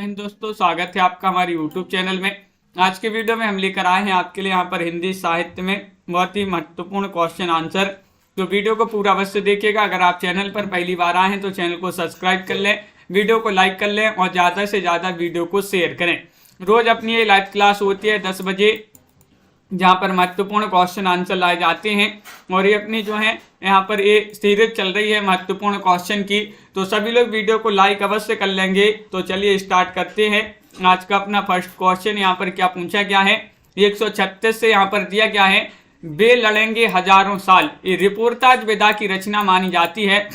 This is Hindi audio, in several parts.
दोस्तों, स्वागत है आपका हमारे YouTube चैनल में। आज के वीडियो में हम लेकर आए हैं आपके लिए यहाँ पर हिंदी साहित्य में बहुत ही महत्वपूर्ण क्वेश्चन आंसर। तो वीडियो को पूरा अवश्य देखिएगा। अगर आप चैनल पर पहली बार आए हैं तो चैनल को सब्सक्राइब कर लें, वीडियो को लाइक कर लें और ज़्यादा से ज़्यादा वीडियो को शेयर करें। रोज़ अपनी ये लाइव क्लास होती है 10 बजे, जहाँ पर महत्वपूर्ण क्वेश्चन आंसर लाए जाते हैं। और ये अपनी जो है यहाँ पर ये सीरीज चल रही है महत्वपूर्ण क्वेश्चन की, तो सभी लोग वीडियो को लाइक अवश्य कर लेंगे। तो चलिए स्टार्ट करते हैं। आज का अपना फर्स्ट क्वेश्चन यहाँ पर क्या पूछा गया है, 136 से यहाँ पर दिया गया है, वे लड़ेंगे हजारों साल। ये रिपोर्टाज विधा की रचना मानी जाती है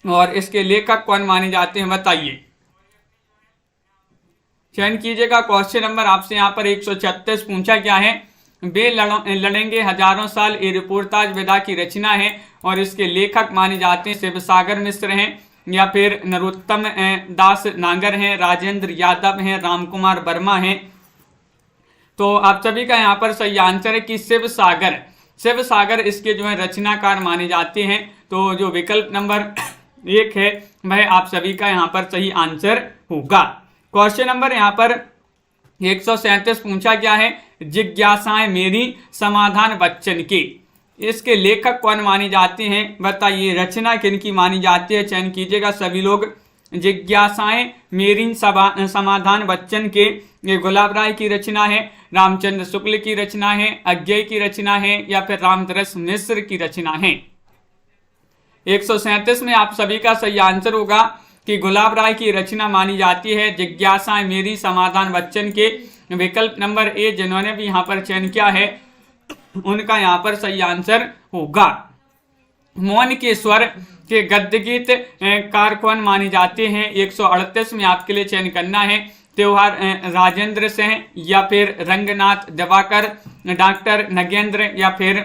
और इसके लेखक कौन माने जाते हैं, बताइए। चयन कीजिएगा। क्वेश्चन नंबर आपसे यहाँ पर 136 पूछा गया है, वे लड़ेंगे हजारों साल। ये रिपोर्टाज विधा की रचना है और इसके लेखक माने जाते हैं शिवसागर मिश्र हैं, या फिर नरोत्तम दास नागर हैं, राजेंद्र यादव हैं, रामकुमार वर्मा हैं। तो आप सभी का यहाँ पर सही आंसर है कि शिवसागर इसके जो है रचनाकार माने जाते हैं। तो जो विकल्प नंबर 1 है वह आप सभी का यहाँ पर सही आंसर होगा। क्वेश्चन नंबर यहाँ पर 137 पूछा गया है, जिज्ञासाएं मेरी समाधान बच्चन की। इसके लेखक कौन माने जाते हैं, बताइए। रचना किनकी मानी जाती है, चयन कीजिएगा सभी लोग। जिज्ञासाएं मेरी समाधान बच्चन के, ये गुलाब राय की रचना है, रामचंद्र शुक्ल की रचना है, अज्ञेय की रचना है, या फिर रामतरस मिश्र की रचना है। 137 में आप सभी का सही आंसर होगा कि गुलाब राय की रचना मानी जाती है जिज्ञासाएं मेरी समाधान बच्चन के। विकल्प नंबर ए जिन्होंने भी यहाँ पर चयन किया है उनका यहाँ पर सही आंसर होगा। मौन के स्वर के गद्य गीत कार कौन माने जाते हैं, 138 में आपके लिए चयन करना है। त्योहार राजेंद्र सिंह, या फिर रंगनाथ दिवाकर, डॉक्टर नगेंद्र, या फिर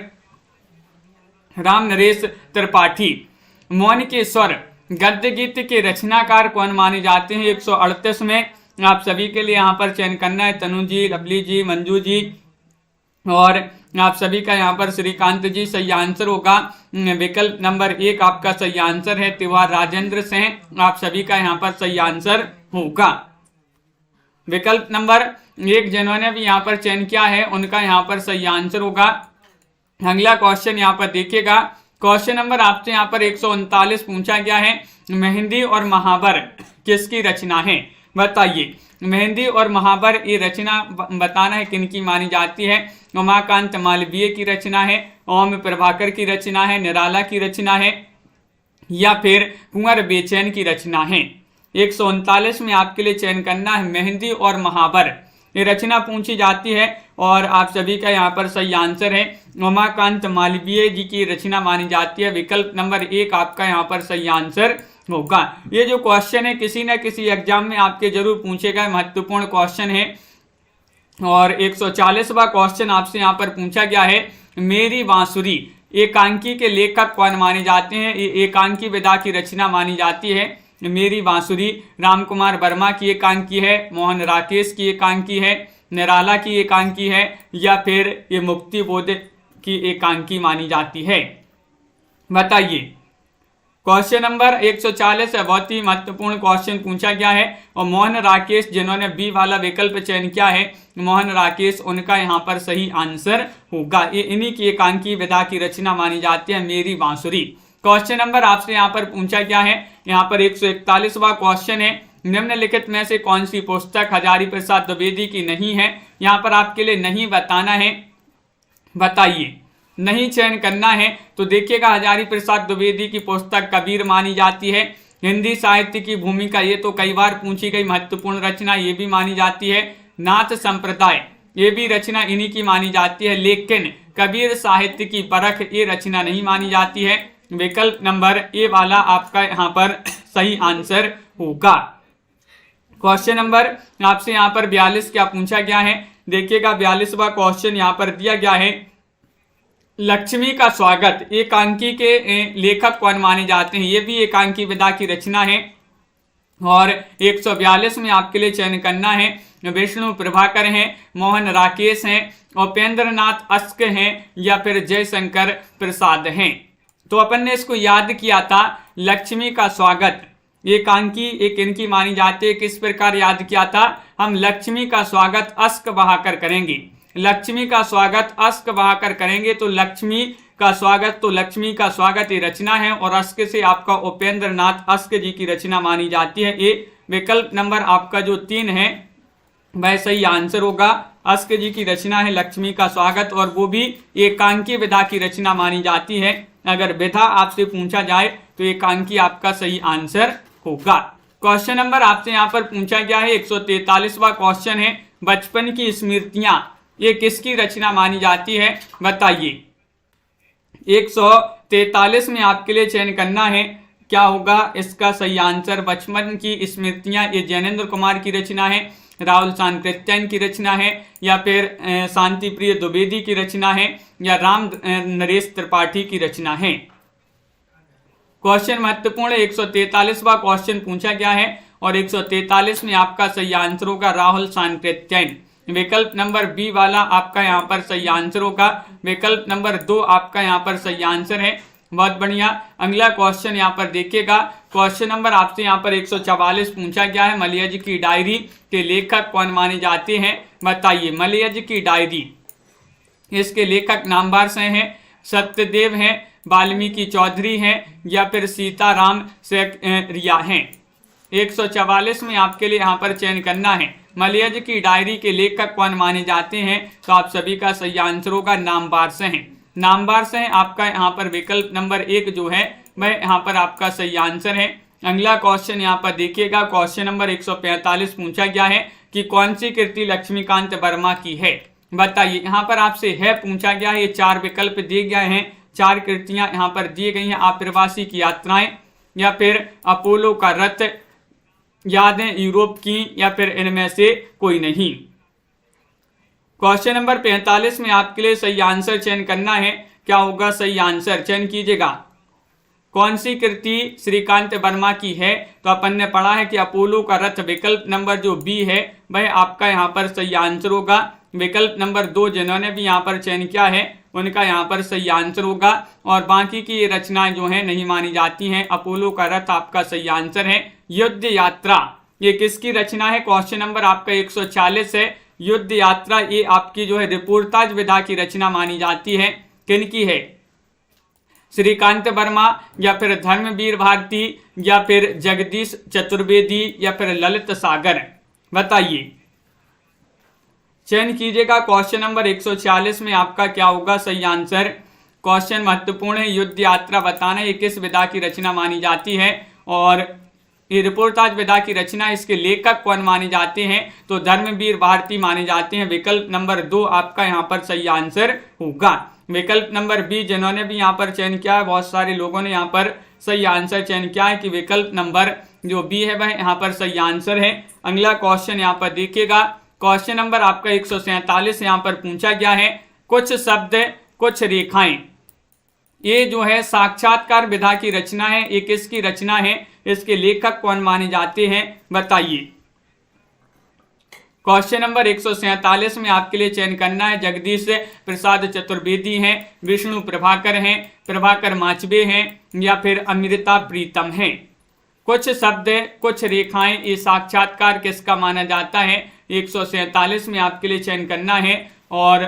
राम नरेश त्रिपाठी। मौन के स्वर गद्य गीत के रचनाकार कौन माने जाते हैं, 138 में आप सभी के लिए यहाँ पर चयन करना है। तनु जी, लवली जी, मंजू जी और आप सभी का यहाँ पर श्रीकांत जी सही आंसर होगा। विकल्प नंबर 1 आपका सही आंसर है, त्योहार राजेंद्र सिंह आप सभी का यहाँ पर सही आंसर होगा। विकल्प नंबर 1 जिन्होंने भी यहाँ पर चयन किया है उनका यहाँ पर सही आंसर होगा। अगला क्वेश्चन यहाँ पर देखिएगा। क्वेश्चन नंबर आपसे यहाँ पर 139 पूछा गया है, मेहंदी और महावर किसकी रचना है, बताइए। मेहंदी और महावर ये रचना बताना है किनकी मानी जाती है। उमाकांत मालवीय की रचना है, ओम प्रभाकर की रचना है, निराला की रचना है, या फिर कुंवर बेचैन की रचना है। 139 में आपके लिए चयन करना है मेहंदी और महावर ये रचना पूछी जाती है और आप सभी का यहाँ पर सही आंसर है उमाकांत मालवीय जी की रचना मानी जाती है। विकल्प नंबर 1 आपका यहाँ पर सही आंसर होगा। ये जो क्वेश्चन है किसी न किसी एग्जाम में आपके जरूर पूछे गए महत्वपूर्ण क्वेश्चन है। और 140वां क्वेश्चन आपसे यहाँ पर पूछा गया है, मेरी बांसुरी एकांकी के लेखक कौन माने जाते हैं। एकांकी विधा की रचना मानी जाती है। मेरी बांसुरी रामकुमार वर्मा की एकांकी है, मोहन राकेश की एकांकी है, निराला की एकांकी है, या फिर ये मुक्ति बोध की एकांकी मानी जाती है, बताइए। क्वेश्चन नंबर 140 है, बहुत ही महत्वपूर्ण क्वेश्चन पूछा गया है। और मोहन राकेश जिन्होंने बी वाला विकल्प चयन किया है, मोहन राकेश उनका यहाँ पर सही आंसर होगा। ये इन्हीं की एकांकी विधा की रचना मानी जाती है, मेरी बांसुरी। क्वेश्चन नंबर आपसे यहाँ पर पूछा गया है, यहाँ पर 141वां क्वेश्चन है, निम्नलिखित में से कौन सी पुस्तक हजारी प्रसाद द्विवेदी की नहीं है। यहाँ पर आपके लिए नहीं बताना है, बताइए। नहीं चयन करना है तो देखिएगा, हजारी प्रसाद द्विवेदी की पुस्तक कबीर मानी जाती है। हिंदी साहित्य की भूमिका ये तो कई बार पूछी गई महत्वपूर्ण रचना, ये भी मानी जाती है। नाथ संप्रदाय ये भी रचना इन्हीं की मानी जाती है, लेकिन कबीर साहित्य की परख ये रचना नहीं मानी जाती है। विकल्प नंबर ए वाला आपका यहाँ पर सही आंसर होगा। क्वेश्चन नंबर आपसे यहाँ पर 42 क्या पूछा गया है, देखिएगा 42वां क्वेश्चन यहाँ पर दिया गया है, लक्ष्मी का स्वागत एकांकी के लेखक कौन माने जाते हैं। ये भी एकांकी विधा की रचना है। और 142 में आपके लिए चयन करना है, विष्णु प्रभाकर हैं, मोहन राकेश हैं, उपेंद्र नाथ अस्क हैं, या फिर जयशंकर प्रसाद हैं। तो अपन ने इसको याद किया था, लक्ष्मी का स्वागत एकांकी एक इनकी मानी जाती है। किस प्रकार याद किया था? हम लक्ष्मी का स्वागत अस्क बहाकर करेंगे। लक्ष्मी का स्वागत अस्क बहाकर करेंगे तो लक्ष्मी का स्वागत ये रचना है और अस्क से आपका उपेंद्र नाथ अस्क जी की रचना मानी जाती है। ये विकल्प नंबर आपका जो 3 है वह सही आंसर होगा। अस्क जी की रचना है लक्ष्मी का स्वागत और वो भी एकांकी विधा की रचना मानी जाती है। अगर विधा आपसे पूछा जाए तो एकांकी आपका सही आंसर होगा। क्वेश्चन नंबर आपसे यहाँ पर पूछा गया है 143वां क्वेश्चन है, बचपन की स्मृतियां ये किसकी रचना मानी जाती है? बताइए। 143 में आपके लिए चयन करना है, क्या होगा इसका सही आंसर? बचपन की स्मृतियां ये जैनेन्द्र कुमार की रचना है, राहुल सांकृत्यायन की रचना है, या फिर शांति प्रिय द्विवेदी की रचना है, या राम नरेश त्रिपाठी की रचना है। क्वेश्चन महत्वपूर्ण है। 143वां क्वेश्चन पूछा गया है और 143 में आपका सही आंसर होगा राहुल सांकृत्यायन। विकल्प नंबर बी वाला आपका यहाँ पर सही आंसर होगा। विकल्प नंबर 2 आपका यहाँ पर सही आंसर है। बहुत बढ़िया। अगला क्वेश्चन यहाँ पर देखिएगा। क्वेश्चन नंबर आपसे यहाँ पर 144 पूछा गया है, मलयज की डायरी के लेखक कौन माने जाते हैं? बताइए। मलयज की डायरी इसके लेखक नामवार से हैं, सत्यदेव हैं, वाल्मीकि चौधरी हैं, या फिर सीताराम रिया हैं। 144 में आपके लिए यहाँ पर चयन करना है, मलयज की डायरी के लेखक कौन माने जाते हैं? तो आप सभी का सही आंसर होगा नामवार से हैं। नामवार से हैं आपका यहाँ पर विकल्प नंबर 1 जो है वह यहाँ पर आपका सही आंसर है। अगला क्वेश्चन यहाँ पर देखिएगा। क्वेश्चन नंबर 145 पूछा गया है कि कौन सी कृति लक्ष्मीकांत वर्मा की है? बताइए। यहाँ पर आपसे है पूछा गया है, ये 4 विकल्प दिए गए हैं, 4 कृतियां यहाँ पर दी गई हैं। आप्रवासी की यात्राएं, या फिर अपोलो का रथ, यादें यूरोप की, या फिर इनमें से कोई नहीं। क्वेश्चन नंबर 45 में आपके लिए सही आंसर चयन करना है, क्या होगा सही आंसर? चयन कीजिएगा। कौन सी कृति श्रीकांत वर्मा की है? तो अपन ने पढ़ा है कि अपोलो का रथ। विकल्प नंबर जो बी है वह आपका यहाँ पर सही आंसर होगा। विकल्प नंबर 2 जिन्होंने भी यहाँ पर चयन किया है उनका यहाँ पर सही आंसर होगा, और बाकी की ये रचनाएं जो हैं नहीं मानी जाती हैं। अपोलो का रथ आपका सही आंसर है। युद्ध यात्रा ये किसकी रचना है? क्वेश्चन नंबर आपका 140 है। युद्ध यात्रा ये आपकी जो है रिपोर्टाज विधा की रचना मानी जाती है। किनकी है? श्रीकांत वर्मा, या फिर धर्मवीर भारती, या फिर जगदीश चतुर्वेदी, या फिर ललित सागर? बताइए। चयन कीजिएगा। क्वेश्चन नंबर 146 में आपका क्या होगा सही आंसर? क्वेश्चन महत्वपूर्ण है। युद्ध यात्रा बताना ये किस विधा की रचना मानी जाती है, और ये रिपोर्टाज विधा की रचना, इसके लेखक कौन माने जाते हैं? तो धर्मवीर भारती माने जाते हैं। विकल्प नंबर 2 आपका यहाँ पर सही आंसर होगा। विकल्प नंबर बी जिन्होंने भी यहाँ पर चयन किया है, बहुत सारे लोगों ने यहाँ पर सही आंसर चयन किया है कि विकल्प नंबर जो बी है वह यहाँ पर सही आंसर है। अगला क्वेश्चन यहाँ पर देखिएगा। क्वेश्चन नंबर आपका 147 यहाँ पर पूछा गया है, कुछ शब्द कुछ रेखाएं ये जो है साक्षात्कार विधा की रचना है, ये किसकी रचना है? इसके लेखक कौन माने जाते हैं? बताइए। क्वेश्चन नंबर 147 में आपके लिए चयन करना है, जगदीश प्रसाद चतुर्वेदी हैं, विष्णु प्रभाकर हैं, प्रभाकर माचबे हैं, या फिर अमृता प्रीतम हैं। कुछ शब्द कुछ रेखाएं ये साक्षात्कार किसका माना जाता है? 147 में आपके लिए चयन करना है, और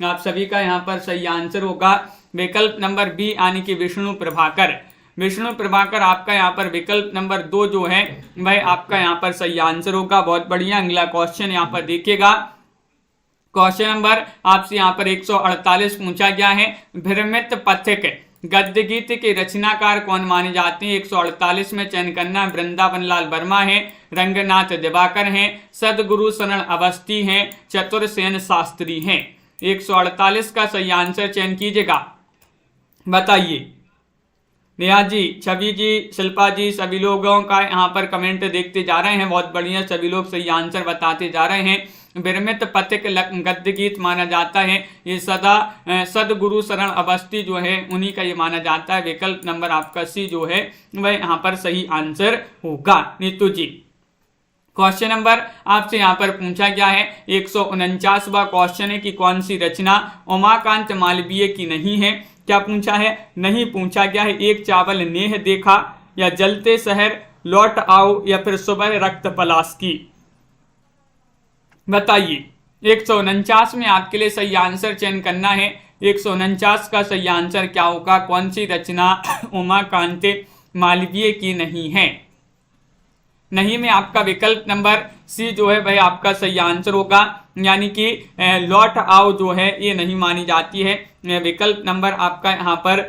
आप सभी का यहाँ पर सही आंसर होगा विकल्प नंबर बी यानी कि विष्णु प्रभाकर। विष्णु प्रभाकर आपका यहाँ पर विकल्प नंबर 2 जो है वह आपका यहाँ पर सही आंसर होगा। बहुत बढ़िया। अगला क्वेश्चन यहाँ पर देखिएगा। क्वेश्चन नंबर आपसे यहाँ पर 148 पूछा गया है, भ्रमित पथिक गद्य गीत के रचनाकार कौन माने जाते हैं? 148 में चयन करना। वृंदावन लाल वर्मा है, रंगनाथ दिवाकर हैं, सदगुरु शरण अवस्थी हैं, चतुरसेन शास्त्री हैं। 148 का सही आंसर चयन कीजिएगा। बताइए। नेहा जी, छवि जी, शिल्पा जी, सभी लोगों का यहाँ पर कमेंट देखते जा रहे हैं। बहुत बढ़िया, सभी लोग सही आंसर बताते जा रहे हैं। विरमित पथिक गद्य गीत माना जाता है, ये सदगुरु शरण अवस्थी जो है उन्हीं का ये माना जाता है। विकल्प नंबर आपका सी जो है वह यहाँ पर सही आंसर होगा। नीतू जी, क्वेश्चन नंबर आपसे यहाँ पर पूछा गया है 149वां क्वेश्चन है कि कौन सी रचना उमाकांत मालवीय की नहीं है? क्या पूछा है? नहीं पूछा गया है। एक चावल नेह देखा, या जलते शहर, लौट आओ या फिर सुबह रक्त पलाश की। बताइए 149 में आपके लिए सही आंसर चयन करना है। 149 का सही आंसर क्या होगा? कौन सी रचना उमाकांत मालवीय की नहीं है? नहीं में आपका विकल्प नंबर सी जो है भाई आपका सही आंसर होगा, यानी कि लौट आओ जो है ये नहीं मानी जाती है। विकल्प नंबर आपका यहाँ पर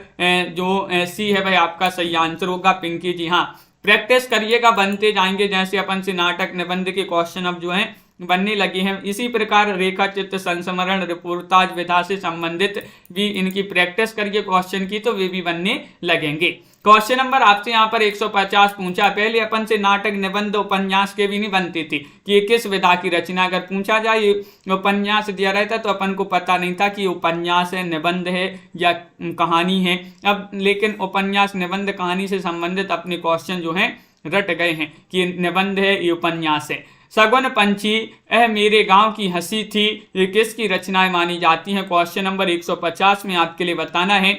जो सी है भाई आपका सही आंसर होगा पिंकी जी। हाँ, प्रैक्टिस करिएगा, बनते जाएंगे जैसे अपन से नाटक निबंध के क्वेश्चन अब जो है बनने लगे हैं। इसी प्रकार रेखा चित्र संस्मरण रिपोर्टाज विधा से संबंधित भी इनकी प्रैक्टिस करिए क्वेश्चन की, तो वे भी बनने लगेंगे। क्वेश्चन नंबर आपसे यहाँ पर 150 पूछा। पहले अपन से नाटक निबंध उपन्यास के भी नहीं बनती थी कि ये किस विधा की रचना। अगर पूछा जाए उपन्यास दिया रहता तो अपन को पता नहीं था कि उपन्यास है, निबंध है या कहानी है। अब लेकिन उपन्यास निबंध कहानी से संबंधित अपने क्वेश्चन जो है रट गए हैं कि निबंध है, ये उपन्यास है। सगुन पंछी मेरे गांव की हंसी थी, ये किसकी रचनाएं मानी जाती हैं? क्वेश्चन नंबर 150 में आपके लिए बताना है।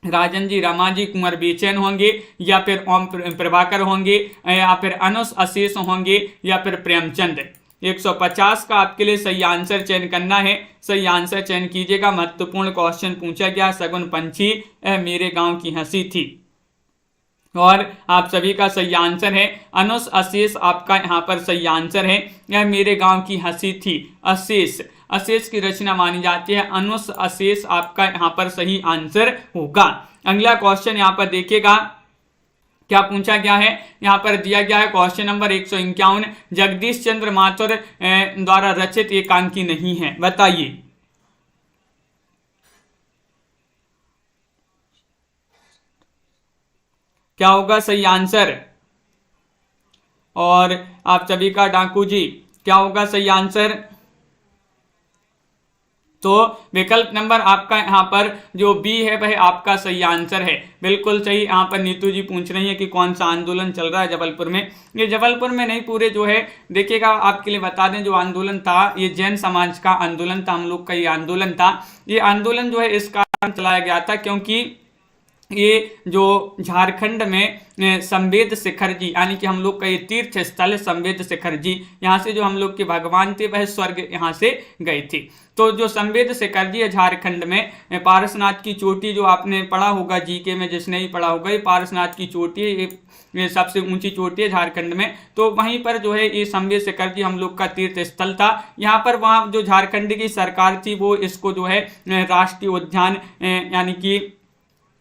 राजन जी, रामाजी कुंवर बेचैन होंगे या फिर ओम प्रभाकर होंगे या फिर अनुस अशेष होंगे या फिर प्रेमचंद? 150 का आपके लिए सही आंसर चयन करना है। सही आंसर चयन कीजिएगा। महत्वपूर्ण क्वेश्चन पूछा गया, सगुन पंछी मेरे गांव की हंसी थी, और आप सभी का सही आंसर है अनुस अशेष आपका यहाँ पर सही आंसर है। यह मेरे गांव की हंसी थी अशेष, अशेष की रचना मानी जाती है। अनुस अशेष आपका यहाँ पर सही आंसर होगा। अगला क्वेश्चन यहाँ पर देखिएगा क्या पूछा गया है। यहाँ पर दिया गया है क्वेश्चन नंबर 151, जगदीश चंद्र माथुर द्वारा रचित एकांकी नहीं है। बताइए क्या होगा सही आंसर? और आप सभी का डाकू जी क्या होगा सही आंसर? तो विकल्प नंबर आपका यहाँ पर जो बी है वह आपका सही आंसर है। बिल्कुल सही। यहाँ पर नीतू जी पूछ रही है कि कौन सा आंदोलन चल रहा है जबलपुर में। ये जबलपुर में नहीं, पूरे जो है देखिएगा, आपके लिए बता दें जो आंदोलन था ये जैन समाज का आंदोलन था, हम लोग का ये आंदोलन था। ये आंदोलन जो है इस कारण चलाया गया था क्योंकि ये जो झारखंड में संवेद शिखर जी, यानी कि हम लोग का ये तीर्थ स्थल है संवेद शिखर जी, यहाँ से जो हम लोग के भगवान थे वह स्वर्ग यहाँ से गए थे। तो जो संवेद शिखर जी है झारखंड में, पारसनाथ की चोटी जो आपने पढ़ा होगा जीके में, जिसने भी पढ़ा होगा, ये पारसनाथ की चोटी है, ये सबसे ऊंची चोटी है झारखंड में। तो वहीं पर जो है ये संवेद शिखर जी हम लोग का तीर्थ स्थल था। यहाँ पर वहाँ जो झारखंड की सरकार थी वो इसको जो है राष्ट्रीय उद्यान यानी कि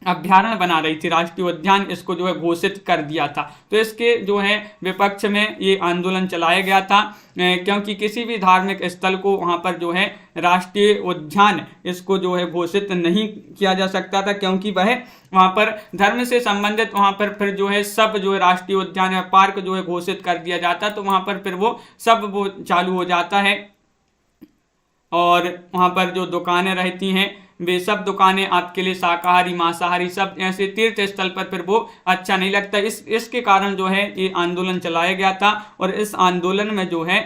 अभ्यारण्य बना रही थी, राष्ट्रीय उद्यान इसको जो है घोषित कर दिया था। तो इसके जो है विपक्ष में ये आंदोलन चलाया गया था क्योंकि किसी भी धार्मिक स्थल को वहाँ पर जो है राष्ट्रीय उद्यान इसको जो है घोषित नहीं किया जा सकता था, क्योंकि वह वहाँ पर धर्म से संबंधित वहाँ पर फिर जो है सब जो है राष्ट्रीय उद्यान या पार्क जो है घोषित कर दिया जाता, तो वहाँ पर फिर वो सब वो चालू हो जाता है और वहाँ पर जो दुकानें रहती हैं वे सब दुकानें आपके लिए शाकाहारी मांसाहारी सब ऐसे तीर्थ स्थल पर फिर वो अच्छा नहीं लगता। इसके कारण जो है ये आंदोलन चलाया गया था और इस आंदोलन में जो है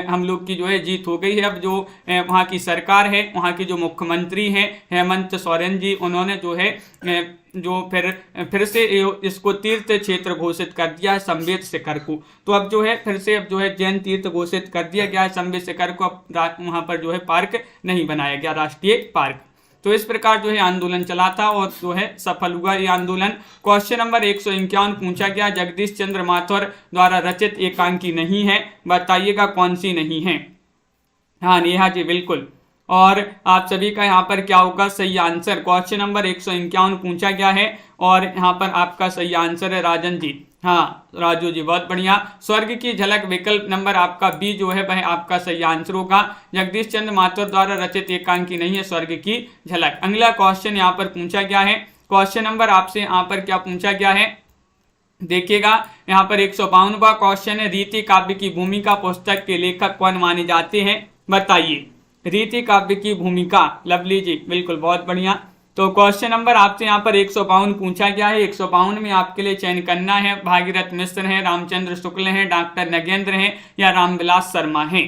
हम लोग की जो है जीत हो गई है। अब जो वहाँ की सरकार है, वहाँ के जो मुख्यमंत्री हैं हेमंत सोरेन जी, उन्होंने जो है जो फिर से इसको तीर्थ क्षेत्र घोषित कर दिया है संवेद शिखर को। तो अब जो है फिर से अब जो है जैन तीर्थ घोषित कर दिया गया है संवेद शिखर को। अब वहाँ पर जो है पार्क नहीं बनाया गया, राष्ट्रीय पार्क। तो इस प्रकार जो है आंदोलन चला था और जो है सफल हुआ ये आंदोलन। क्वेश्चन नंबर 151 पूछा गया, जगदीश चंद्र माथुर द्वारा रचित एकांकी नहीं है, बताइएगा कौन सी नहीं है। हाँ नेहा जी बिल्कुल। और आप सभी का यहाँ पर क्या होगा सही आंसर? क्वेश्चन नंबर 151 पूछा गया है और यहाँ पर आपका सही आंसर है राजन जी। हाँ राजू जी बहुत बढ़िया। स्वर्ग की झलक विकल्प नंबर आपका बी जो है वह आपका सही आंसर होगा। जगदीश चंद्र माथुर द्वारा रचित एकांकी नहीं है स्वर्ग की झलक। अगला क्वेश्चन यहाँ पर पूछा गया है। क्वेश्चन नंबर आपसे यहाँ पर क्या पूछा गया है देखिएगा, यहाँ पर 152वां क्वेश्चन है, रीति काव्य की भूमिका पुस्तक के लेखक कौन माने जाते हैं, बताइए। रीति काव्य की भूमिका, लवली जी बिल्कुल बहुत बढ़िया। तो क्वेश्चन नंबर आपसे यहाँ पर 152 पूछा गया है। 152 में आपके लिए चयन करना है, भागीरथ मिश्र हैं, रामचंद्र शुक्ल हैं, डॉक्टर नगेंद्र हैं या रामविलास शर्मा हैं।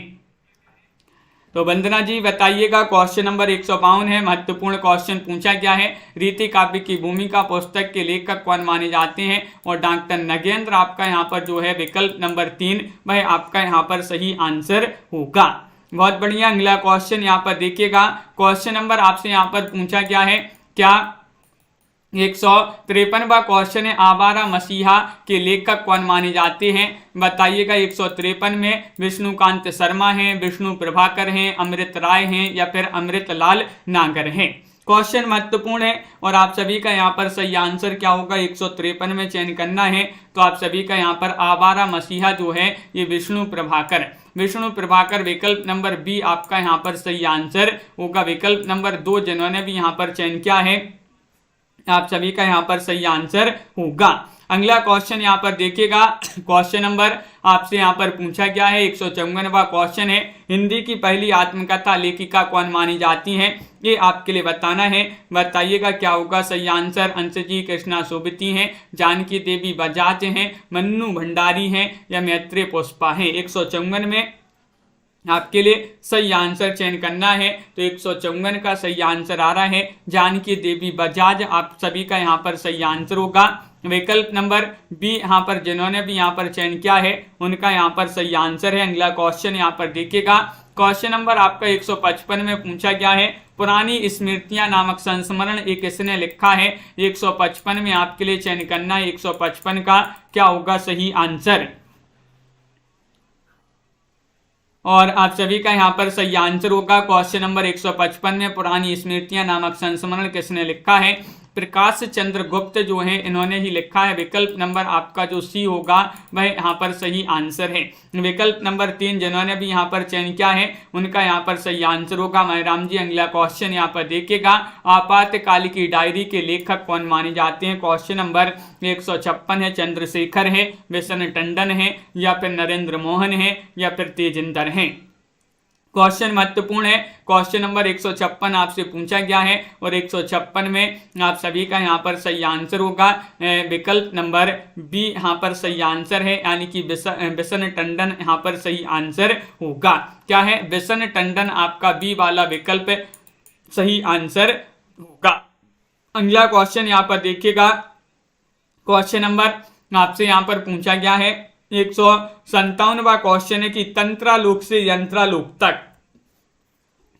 तो वंदना जी बताइएगा, क्वेश्चन नंबर 152 है, महत्वपूर्ण क्वेश्चन पूछा गया है। रीति काव्य की भूमिका पुस्तक के लेखक कौन माने जाते हैं? और डॉक्टर नगेंद्र आपका यहाँ पर जो है विकल्प नंबर 3 वह आपका यहाँ पर सही आंसर होगा। बहुत बढ़िया। अगला क्वेश्चन यहाँ पर देखिएगा, क्वेश्चन नंबर आपसे यहाँ पर पूछा गया है, क्या 153वां क्वेश्चन है, आवारा मसीहा के लेखक कौन माने जाते हैं? बताइएगा। 153 में विष्णुकांत शर्मा हैं, विष्णु प्रभाकर हैं, अमृत राय हैं या फिर अमृत लाल नागर हैं। क्वेश्चन महत्वपूर्ण है और आप सभी का यहाँ पर सही आंसर क्या होगा 153 में चयन करना है। तो आप सभी का यहाँ पर आवारा मसीहा जो है ये विष्णु प्रभाकर विकल्प नंबर बी आपका यहाँ पर सही आंसर होगा। विकल्प नंबर 2 जिन्होंने भी यहाँ पर चयन किया है आप सभी का यहाँ पर सही आंसर होगा। अगला क्वेश्चन यहाँ पर देखिएगा, क्वेश्चन नंबर आपसे यहाँ पर पूछा गया है 154वां क्वेश्चन है, हिंदी की पहली आत्मकथा लेखिका कौन मानी जाती हैं? ये आपके लिए बताना है। बताइएगा क्या होगा सही आंसर। अंशजी कृष्णा सोबती हैं, जानकी देवी बजाज हैं, मन्नू भंडारी हैं या मैत्रेय पुष्पा हैं। 154 में आपके लिए सही आंसर चयन करना है। तो 154 का सही आंसर आ रहा है जानकी देवी बजाज, आप सभी का यहाँ पर सही आंसर होगा। विकल्प नंबर बी यहाँ पर जिन्होंने भी यहाँ पर चयन किया है उनका यहाँ पर सही आंसर है। अगला क्वेश्चन यहाँ पर देखिएगा, क्वेश्चन नंबर आपका 155 में पूछा गया है, पुरानी स्मृतियां नामक संस्मरण एक किसने लिखा है? 155 में आपके लिए चयन करना है 155 का क्या होगा सही आंसर। और आप सभी का यहाँ पर सही आंसर होगा क्वेश्चन नंबर 155 में पुरानी स्मृतियां नामक संस्मरण किसने लिखा है? प्रकाश चंद्र गुप्त जो है इन्होंने ही लिखा है। विकल्प नंबर आपका जो सी होगा वह यहाँ पर सही आंसर है। विकल्प नंबर 3 जिन्होंने भी यहाँ पर चयन किया है उनका यहाँ पर सही आंसर होगा। महराम जी अगला क्वेश्चन यहाँ पर देखिएगा, आपातकाल की डायरी के लेखक कौन माने जाते हैं? क्वेश्चन नंबर 156 है, चंद्रशेखर है, बिशन टंडन है या फिर नरेंद्र मोहन है या फिर तेजिंदर हैं। क्वेश्चन महत्वपूर्ण है। क्वेश्चन नंबर 156 आपसे पूछा गया है और 156 में आप सभी का यहाँ पर सही आंसर होगा। विकल्प नंबर बी यहाँ पर सही आंसर है, यानी कि बिशन टंडन यहाँ पर सही आंसर होगा। क्या है? बिशन टंडन आपका बी वाला विकल्प सही आंसर होगा। अगला क्वेश्चन यहाँ पर देखिएगा, क्वेश्चन नंबर आपसे यहाँ पर पूछा गया है 157वां क्वेश्चन है कि तंत्रालोक से यंत्रालोक तक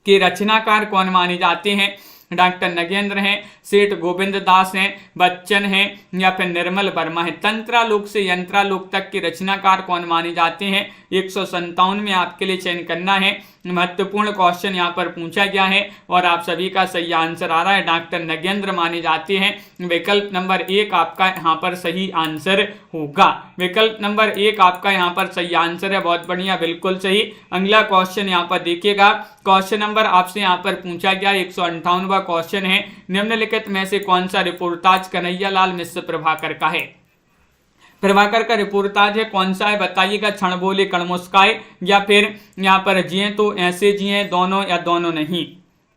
के रचनाकार कौन माने जाते हैं? डॉक्टर नगेंद्र हैं, सेठ गोविंद दास हैं, बच्चन हैं या फिर निर्मल वर्मा है। तंत्रालोक से यंत्रालोक तक के रचनाकार कौन माने जाते हैं? 157 में आपके लिए चयन करना है। महत्वपूर्ण क्वेश्चन यहाँ पर पूछा गया है और आप सभी का सही आंसर आ रहा है डॉक्टर नगेंद्र माने जाते हैं। विकल्प नंबर 1 आपका यहाँ पर सही आंसर होगा। विकल्प नंबर 1 आपका यहाँ पर सही आंसर है। बहुत बढ़िया, बिल्कुल सही। अगला क्वेश्चन यहाँ पर देखिएगा, क्वेश्चन नंबर आपसे यहाँ पर पूछा गया 158वां क्वेश्चन है, निम्नलिखित में से कौन सा रिपोर्टाज कन्हैयालाल मिश्र प्रभाकर का है? प्रभाकर का रिपोर्टाज है, कौन सा है बताइएगा। क्षण बोले कण मुस्काए या फिर यहाँ पर जिए तो ऐसे जिए, दोनों या दोनों नहीं,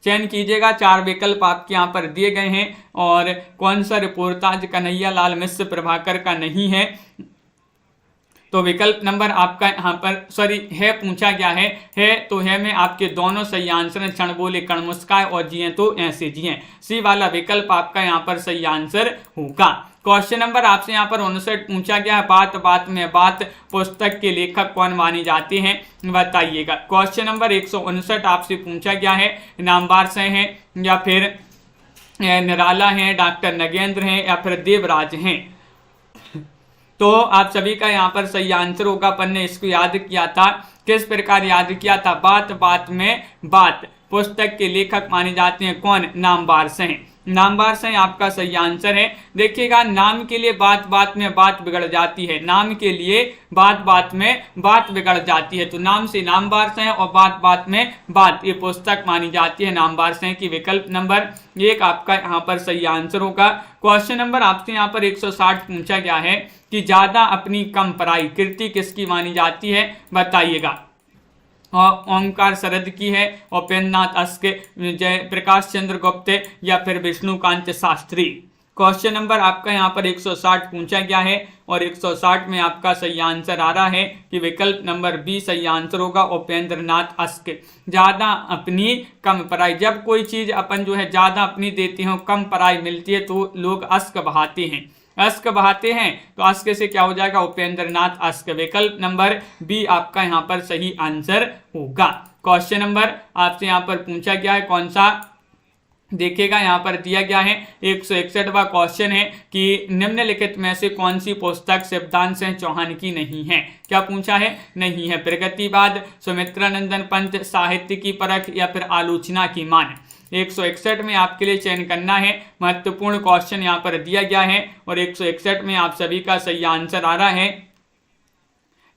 चयन कीजिएगा। 4 विकल्प आपके यहाँ पर दिए गए हैं और कौन सा रिपोर्टाज कन्हैयालाल मिश्र प्रभाकर का नहीं है? तो विकल्प नंबर आपका यहाँ पर है पूछा गया है तो है में आपके दोनों सही आंसर हैं, क्षण बोले कण मुस्काए और जिए तो ऐसे जिए। सी वाला विकल्प आपका यहाँ पर सही आंसर होगा। क्वेश्चन नंबर आपसे यहाँ पर 59 पूछा गया है, बात बात में बात पुस्तक के लेखक कौन माने जाते हैं? बताइएगा। क्वेश्चन नंबर 159 आपसे पूछा गया है, नामवार से हैं या फिर निराला हैं, डॉक्टर नगेंद्र हैं या फिर देवराज हैं। तो आप सभी का यहाँ पर सही आंसर होगा। अपन ने इसको याद किया था, किस प्रकार याद किया था? बात बात में बात पुस्तक के लेखक माने जाते हैं कौन? नामवार से हैं। नामवार से आपका सही आंसर है। देखिएगा, नाम के लिए बात बात में बात बिगड़ जाती है, नाम के लिए बात बात में बात बिगड़ जाती है, तो नाम से नामवार से और बात बात में बात ये पुस्तक मानी जाती है नामवार से की। विकल्प नंबर 1 आपका यहाँ पर सही आंसर होगा। क्वेश्चन नंबर आपसे यहाँ पर 160 पूछा गया है कि ज्यादा अपनी कम पराई कृति किसकी मानी जाती है? बताइएगा। और ओमकार शरद की है, उपेंद्रनाथ अस्क, जय प्रकाश चंद्र गुप्त या फिर विष्णुकांत शास्त्री। क्वेश्चन नंबर आपका यहाँ पर 160 पूछा गया है और 160 में आपका सही आंसर आ रहा है कि विकल्प नंबर बी सही आंसर होगा, उपेंद्र नाथ अश्क। ज्यादा अपनी कम पराई, जब कोई चीज अपन जो है ज्यादा अपनी देते हो कम पराई मिलती है तो लोग अश्क बहाते हैं, अश्क बहाते हैं, तो अश्क से क्या हो जाएगा, उपेंद्र नाथ अश्क। विकल्प नंबर बी आपका यहाँ पर सही आंसर होगा। क्वेश्चन नंबर आपसे यहाँ पर पूछा गया है कौन सा, देखिएगा यहाँ पर दिया गया है 161वां क्वेश्चन है कि निम्नलिखित में से कौन सी पुस्तक शिवदान सिंह चौहान की नहीं है। क्या पूछा है, नहीं है। प्रगतिवाद, सुमित्रानंदन पंत, साहित्य की परख या फिर आलोचना की मान। 161 में आपके लिए चयन करना है, महत्वपूर्ण क्वेश्चन यहाँ पर दिया गया है और 161 में आप सभी का सही आंसर आ रहा है।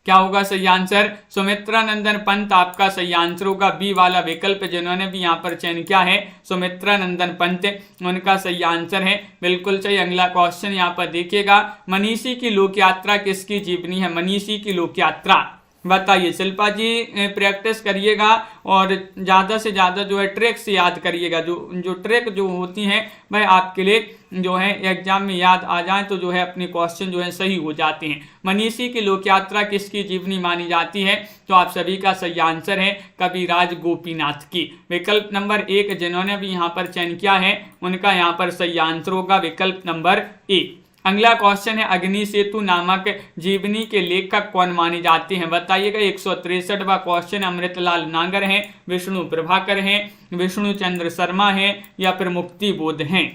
क्या होगा सही आंसर, सुमित्रानंदन पंत आपका सही आंसर होगा, बी वाला विकल्प जिन्होंने भी यहाँ पर चयन किया है सुमित्रानंदन पंत, उनका सही आंसर है, बिल्कुल सही। अगला क्वेश्चन यहाँ पर देखिएगा, मनीषी की लोक यात्रा किसकी जीवनी है। मनीषी की लोक यात्रा बताइए। शिल्पा जी प्रैक्टिस करिएगा और ज़्यादा से ज़्यादा जो है ट्रिक से याद करिएगा, जो ट्रिक जो होती हैं वह आपके लिए जो है एग्जाम में याद आ जाए तो जो है अपने क्वेश्चन जो है सही हो जाते हैं। मनीषी की लोक यात्रा किसकी जीवनी मानी जाती है, तो आप सभी का सही आंसर है कविराज गोपीनाथ की। विकल्प नंबर 1 जिन्होंने भी यहाँ पर चयन किया है उनका यहाँ पर सही आंसर होगा विकल्प नंबर ए। अगला क्वेश्चन है, अग्नि सेतु नामक जीवनी के लेखक कौन माने जाते हैं, बताइएगा। 163वां क्वेश्चन, अमृतलाल नागर हैं, विष्णु प्रभाकर हैं, विष्णु चंद्र शर्मा हैं या फिर मुक्ति बोध हैं।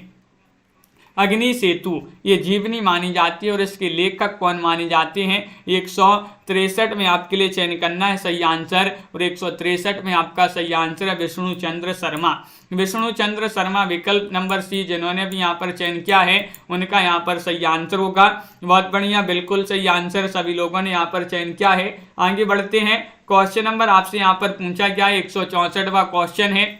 अग्नि सेतु ये जीवनी मानी जाती है और इसके लेखक कौन माने जाते हैं। 163 में आपके लिए चयन करना है सही आंसर और 163 में आपका सही आंसर है विष्णु चंद्र शर्मा। विष्णु चंद्र शर्मा विकल्प नंबर सी जिन्होंने भी यहाँ पर चयन किया है उनका यहाँ पर सही आंसर होगा। बहुत बढ़िया, बिल्कुल सही आंसर सभी लोगों ने यहाँ पर चयन किया है। आगे बढ़ते हैं, क्वेश्चन नंबर आपसे यहाँ पर पूछा गया है 164वां क्वेश्चन है।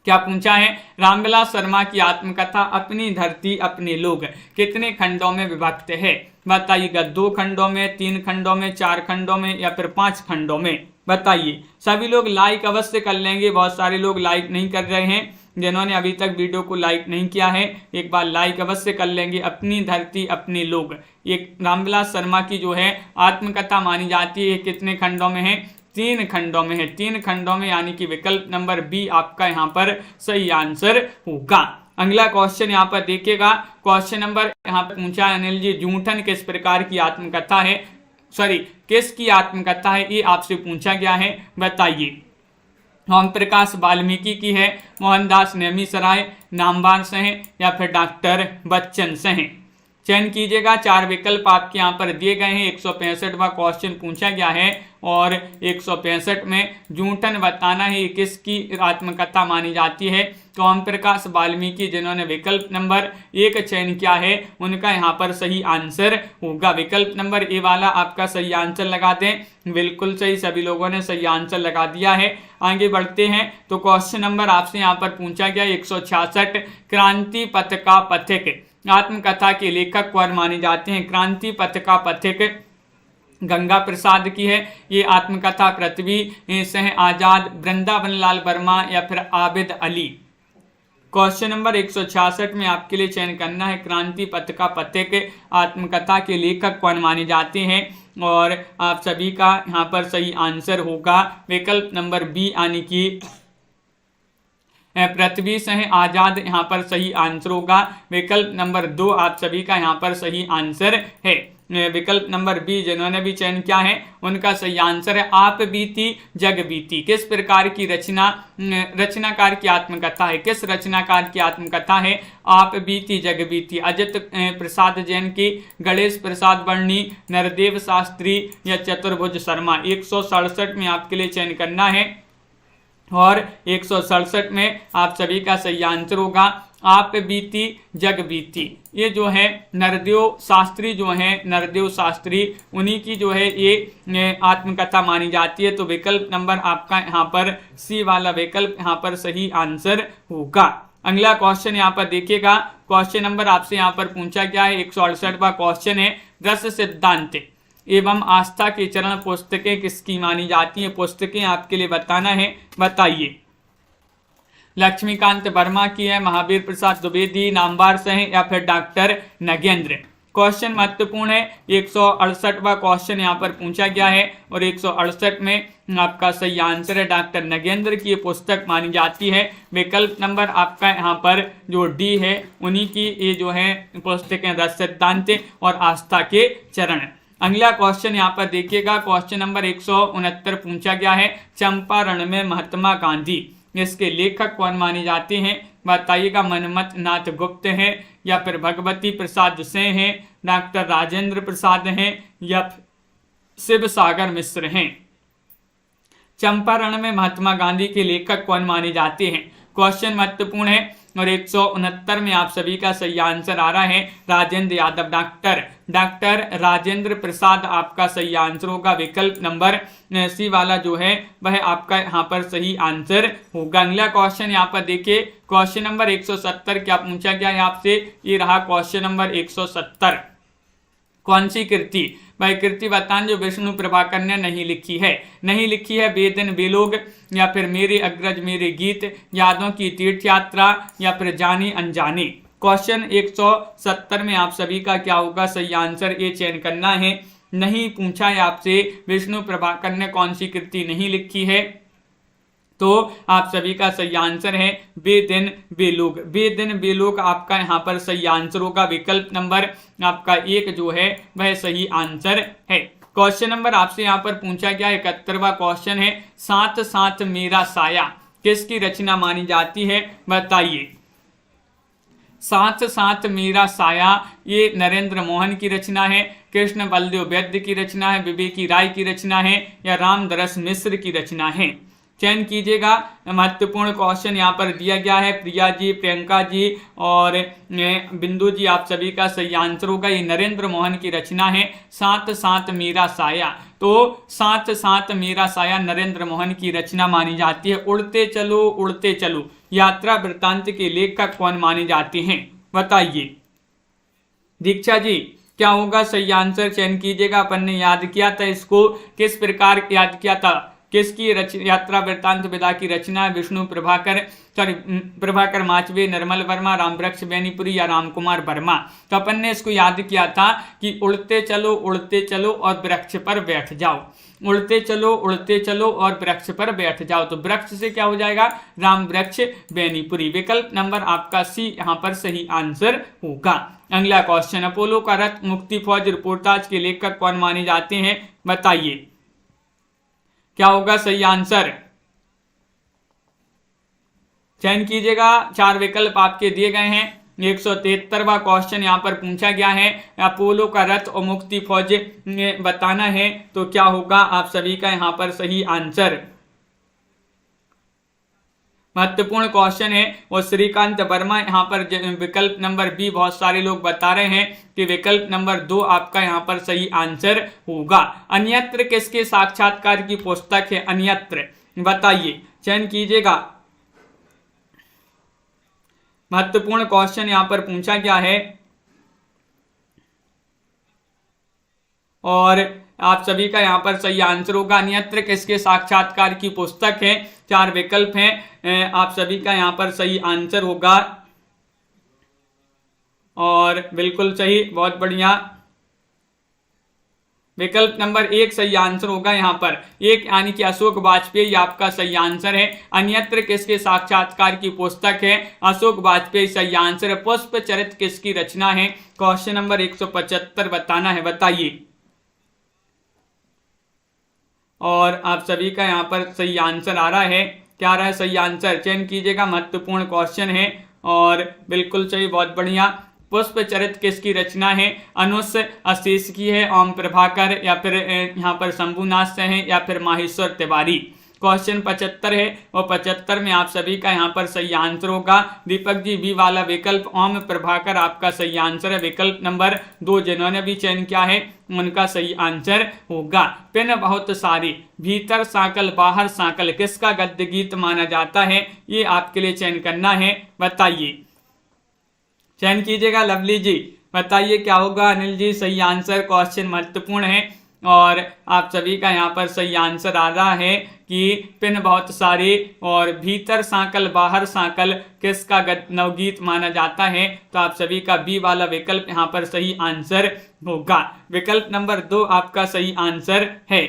क्या पूछा है, रामविलास शर्मा की आत्मकथा अपनी धरती अपने लोग कितने खंडों में विभक्त है, बताइएगा। 2 खंडों में, 3 खंडों में, 4 खंडों में या फिर 5 खंडों में, बताइए। सभी लोग लाइक अवश्य कर लेंगे, बहुत सारे लोग लाइक नहीं कर रहे हैं। जिन्होंने अभी तक वीडियो को लाइक नहीं किया है एक बार लाइक अवश्य कर लेंगे। अपनी धरती अपने लोग, ये रामविलास शर्मा की जो है आत्मकथा मानी जाती है, कितने खंडों में है, 3 खंडों में है, 3 खंडों में, यानी कि विकल्प नंबर बी आपका यहाँ पर सही आंसर होगा। अगला क्वेश्चन यहाँ पर देखिएगा, क्वेश्चन नंबर यहाँ पर पूछा है अनिल जी, जूठन किस प्रकार की आत्मकथा है, सॉरी किसकी आत्मकथा है, ये आपसे पूछा गया है, बताइए। ओम प्रकाश वाल्मीकि की है, मोहनदास नेमिसराय, नामवर सिंह या फिर डॉक्टर बच्चन सिंह। चयन कीजिएगा, 4 विकल्प आपके यहाँ पर दिए गए हैं। 165वां क्वेश्चन पूछा गया है और 165 में जूठन बताना है किसकी आत्मकथा मानी जाती है, तो ओम प्रकाश वाल्मीकि जिन्होंने विकल्प नंबर 1 चयन किया है उनका यहाँ पर सही आंसर होगा। विकल्प नंबर ए वाला आपका सही आंसर लगा दें, बिल्कुल सही, सभी लोगों ने सही आंसर लगा दिया है। आगे बढ़ते हैं, तो क्वेश्चन नंबर आपसे यहाँ पर पूछा गया 166, क्रांति पथ का पथिक आत्मकथा के लेखक कौन माने जाते हैं। क्रांति पथ का पथिक गंगा प्रसाद की है, ये आत्मकथा पृथ्वी सिंह आजाद, वृंदावन लाल वर्मा या फिर आबिद अली। क्वेश्चन नंबर 166 में आपके लिए चयन करना है, क्रांति पथ का पथिक आत्मकथा के लेखक कौन माने जाते हैं और आप सभी का यहाँ पर सही आंसर होगा विकल्प नंबर बी, यानी कि पृथ्वी सिंह आजाद यहाँ पर सही आंसर होगा। विकल्प नंबर 2 आप सभी का यहाँ पर सही आंसर है। विकल्प नंबर बी जिन्होंने भी चयन किया है उनका सही आंसर है आप बीती जग बीती। किस प्रकार की रचनाकार की आत्मकथा है, किस रचनाकार की आत्मकथा है, आप बीती जग बीती। अजित प्रसाद जैन की, गणेश प्रसाद वर्णी, नरदेव शास्त्री या चतुर्भुज शर्मा। 167 में आपके लिए चयन करना है और 167 में आप सभी का सही आंसर होगा आप बीती जग बीती। ये जो है नरदेव शास्त्री जो है, नरदेव शास्त्री उन्हीं की जो है ये आत्मकथा मानी जाती है, तो विकल्प नंबर आपका यहाँ पर सी वाला विकल्प यहाँ पर सही आंसर होगा। अगला क्वेश्चन यहाँ पर देखिएगा, क्वेश्चन नंबर आपसे यहाँ पर पूछा गया है 168वां क्वेश्चन है, दृश्य सिद्धांत एवं आस्था के चरण पुस्तकें किसकी मानी जाती हैं, पुस्तकें आपके लिए बताना है, बताइए। लक्ष्मीकांत वर्मा की है, महावीर प्रसाद द्विवेदी नामवार से हैं या फिर डॉक्टर नगेंद्र। क्वेश्चन महत्वपूर्ण है, 168वां क्वेश्चन यहाँ पर पूछा गया है और 168 में आपका सही आंसर है डॉक्टर नगेंद्र की ये पुस्तक मानी जाती है। विकल्प नंबर आपका यहाँ पर जो डी है उन्हीं की ये जो है पुस्तक है, रस सिद्धांत और आस्था के चरण। अगला क्वेश्चन यहाँ पर देखिएगा, क्वेश्चन नंबर 169 पूछा गया है, चंपारण में महात्मा गांधी, इसके लेखक कौन माने जाते हैं? बताइएगा। मनमथ नाथ गुप्त हैं या फिर भगवती प्रसाद सिंह हैं, डॉक्टर राजेंद्र प्रसाद हैं या शिव सागर मिश्र हैं। चंपारण में महात्मा गांधी के लेखक कौन माने जाते हैं? क्वेश्चन महत्वपूर्ण है और 169 में आप सभी का सही आंसर आ रहा है राजेंद्र यादव। डॉक्टर राजेंद्र प्रसाद आपका सही आंसर होगा। विकल्प नंबर सी वाला जो है वह आपका यहाँ पर सही आंसर होगा। अगला क्वेश्चन यहाँ पर देखिए, क्वेश्चन नंबर 170 क्या पूछा गया है आपसे? ये रहा क्वेश्चन नंबर 170। कौन सी कृति, वह कृति बताएं जो विष्णु प्रभाकर ने नहीं लिखी है? वेदन वेलोग या फिर मेरे अग्रज मेरे गीत, यादों की तीर्थ यात्रा या फिर जाने अनजाने। क्वेश्चन 170 में आप सभी का क्या होगा सही आंसर, ये चयन करना है। नहीं पूछा है आपसे विष्णु प्रभाकर ने कौन सी कृति नहीं लिखी है, तो आप सभी का सही आंसर है वे दिन वे लोग। वे दिन वे लोग आपका यहाँ पर सही आंसर होगा। विकल्प नंबर आपका 1 जो है वह सही आंसर है। क्वेश्चन नंबर आपसे यहाँ पर पूछा गया 71वां क्वेश्चन है, साथ साथ मेरा साया किसकी रचना मानी जाती है? बताइए। साथ साथ मेरा साया ये नरेंद्र मोहन की रचना है, कृष्ण बलदेव वैद्य की रचना है, विवेकी राय की रचना है या रामदरस मिश्र की रचना है? चयन कीजिएगा। महत्वपूर्ण क्वेश्चन यहाँ पर दिया गया है। प्रिया जी, प्रियंका जी और बिंदु जी, आप सभी का सही आंसर होगा। ये नरेंद्र मोहन की रचना है साथ साथ मेरा साया। तो साथ साथ मेरा साया नरेंद्र मोहन की रचना मानी जाती है। उड़ते चलो यात्रा वृत्तांत के लेखक कौन माने जाते हैं? बताइए। दीक्षा जी क्या होगा सही आंसर? चयन कीजिएगा। अपन ने याद किया था इसको, किस प्रकार याद किया था? किसकी यात्रा वृत्तांत विदा की रचना है? विष्णु प्रभाकर माचवे, निर्मल वर्मा, रामवृक्ष बेनीपुरी या रामकुमार वर्मा। तो अपन ने इसको याद किया था कि उड़ते चलो और वृक्ष पर बैठ जाओ। उड़ते चलो और वृक्ष पर बैठ जाओ। तो वृक्ष से क्या हो जाएगा? रामवृक्ष बेनीपुरी। विकल्प नंबर आपका सी यहाँ पर सही आंसर होगा। अगला क्वेश्चन, अपोलो का रथ मुक्ति फौज रिपोर्टाज के लेखक कौन माने जाते हैं? बताइए। क्या होगा सही आंसर? चयन कीजिएगा। 4 विकल्प आपके दिए गए हैं। 173वां क्वेश्चन यहाँ पर पूछा गया है, अपोलो का रथ और मुक्ति फौज बताना है, तो क्या होगा आप सभी का यहाँ पर सही आंसर? महत्वपूर्ण क्वेश्चन है और श्रीकांत वर्मा यहाँ पर विकल्प नंबर बी बहुत सारे लोग बता रहे हैं कि विकल्प नंबर 2 आपका यहाँ पर सही आंसर होगा। अन्यत्र किसके साक्षात्कार की पुस्तक है? अन्यत्र बताइए। चयन कीजिएगा। महत्वपूर्ण क्वेश्चन यहाँ पर पूछा गया है और आप सभी का यहाँ पर सही आंसर होगा। अन्यत्र किसके साक्षात्कार की पुस्तक है? 4 विकल्प हैं, आप सभी का यहाँ पर सही आंसर होगा और बिल्कुल सही, बहुत बढ़िया। विकल्प नंबर 1 सही आंसर होगा। यहाँ पर 1 यानी कि अशोक वाजपेयी आपका सही आंसर है। अन्यत्र किसके साक्षात्कार की पुस्तक है? अशोक वाजपेयी सही आंसर है। पुष्प चरित किसकी रचना है? क्वेश्चन नंबर 175 बताना है, बताइए। और आप सभी का यहाँ पर सही आंसर आ रहा है। क्या आ रहा है सही आंसर? चयन कीजिएगा। महत्वपूर्ण क्वेश्चन है और बिल्कुल सही, बहुत बढ़िया। पुष्प चरित किसकी रचना है? अनुस आशीष की है, ओम प्रभाकर या फिर यहाँ पर शंभुनाथ से है या फिर माहेश्वर तिवारी। क्वेश्चन 75 है और 75 में आप सभी का यहाँ पर सही आंसर होगा। दीपक जी बी वाला विकल्प ओम प्रभाकर आपका सही आंसर है। विकल्प नंबर 2 जिन्होंने भी चयन किया है उनका सही आंसर होगा। पिन बहुत सारी, भीतर सांकल बाहर सांकल किसका गद्य गीत माना जाता है? ये आपके लिए चयन करना है, बताइए। चयन कीजिएगा। लवली जी बताइए क्या होगा। अनिल जी सही आंसर। क्वेश्चन महत्वपूर्ण है और आप सभी का यहाँ पर सही आंसर आ रहा है कि पिन बहुत सारे और भीतर सांकल बाहर सांकल किसका नवगीत माना जाता है। तो आप सभी का बी वाला विकल्प यहाँ पर सही आंसर होगा। विकल्प नंबर 2 आपका सही आंसर है।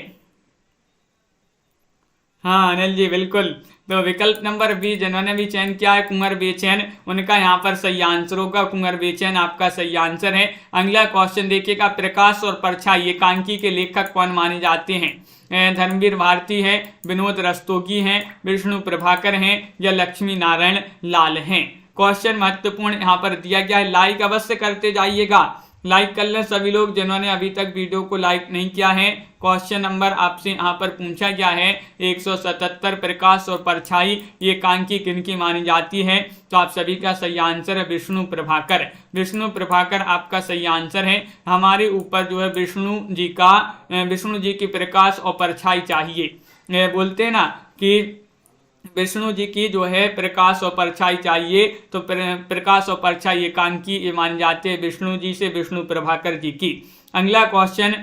हाँ अनिल जी बिल्कुल। तो विकल्प नंबर बी जिन्होंने भी चयन किया है कुंवर बेचैन, उनका यहाँ पर सही आंसर होगा। कुंवर बेचैन आपका सही आंसर है। अगला क्वेश्चन देखिएगा, प्रकाश और परछाई एकांकी के लेखक कौन माने जाते हैं। धर्मवीर भारती है, विनोद रस्तोगी हैं, विष्णु प्रभाकर हैं या लक्ष्मी नारायण लाल हैं। क्वेश्चन महत्वपूर्ण यहाँ पर दिया गया है। लाइक अवश्य करते जाइएगा, लाइक कर लें सभी लोग जिन्होंने अभी तक वीडियो को लाइक नहीं किया है। क्वेश्चन नंबर आपसे यहाँ पर पूछा गया है 177, प्रकाश और परछाई एकांकी किनकी मानी जाती है। तो आप सभी का सही आंसर है विष्णु प्रभाकर। विष्णु प्रभाकर आपका सही आंसर है। हमारे ऊपर जो है विष्णु जी की प्रकाश और परछाई चाहिए। बोलते हैं ना कि विष्णु जी की जो है प्रकाश और परछाई चाहिए, तो प्रकाश और परछाई एकांकी माने जाते हैं विष्णु जी से, विष्णु प्रभाकर जी की। अगला क्वेश्चन,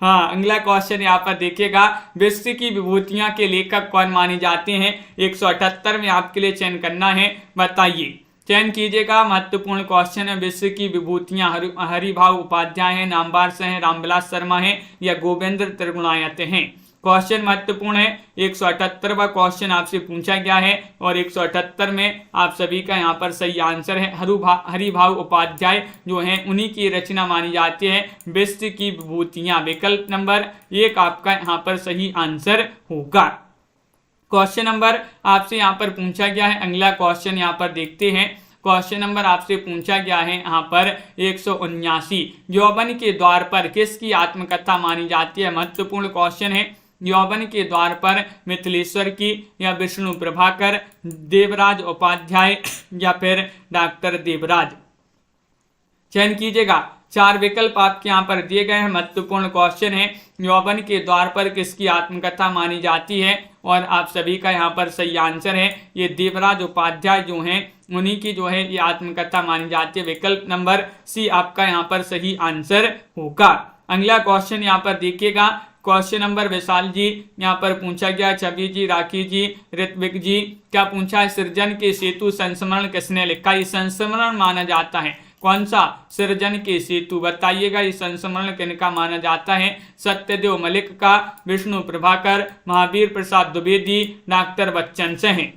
हाँ अगला क्वेश्चन यहाँ पर देखिएगा, विश्व की विभूतियां के लेखक कौन माने जाते हैं। 178 में आपके लिए चयन करना है, बताइए। चयन कीजिएगा, महत्वपूर्ण क्वेश्चन है। विश्व की विभूतियां हरिभाव उपाध्याय हैं, नामवार से हैं, रामविलास शर्मा हैं या गोविंद त्रिगुणायत हैं। क्वेश्चन महत्वपूर्ण है। 178वां क्वेश्चन आपसे पूछा गया है और 178 में आप सभी का यहाँ पर सही आंसर है हरिभाव उपाध्याय जो हैं उन्हीं की रचना मानी जाती है विश्व की विभूतियां। विकल्प नंबर 1 आपका यहाँ पर सही आंसर होगा। क्वेश्चन नंबर आपसे यहाँ पर पूछा गया है, अगला क्वेश्चन यहाँ पर देखते हैं। क्वेश्चन नंबर आपसे पूछा गया है यहाँ पर 179, यौवन के द्वार पर किसकी आत्मकथा मानी जाती है। महत्वपूर्ण क्वेश्चन है। यौवन के द्वार पर मिथिलेश्वर की या विष्णु प्रभाकर, देवराज उपाध्याय या फिर डॉक्टर देवराज। चयन कीजिएगा, 4 विकल्प आपके यहाँ पर दिए गए हैं। महत्वपूर्ण क्वेश्चन है, यौवन के द्वार पर किसकी आत्मकथा मानी जाती है और आप सभी का यहाँ पर सही आंसर है ये देवराज उपाध्याय जो हैं उन्हीं की जो है ये आत्मकथा मानी जाती है। विकल्प नंबर सी आपका यहाँ पर सही आंसर होगा। अगला क्वेश्चन यहाँ पर देखिएगा, क्वेश्चन नंबर विशाल जी यहाँ पर पूछा गया, छवि जी, राखी जी, ऋत्विक जी, क्या पूछा है, सृजन के सेतु संस्मरण किसने लिखा। ये संस्मरण माना जाता है कौन सा, सृजन के सेतु। बताइएगा ये संस्मरण किनका माना जाता है। सत्यदेव मलिक का, विष्णु प्रभाकर, महावीर प्रसाद द्विवेदी, डॉक्टर बच्चन से हैं।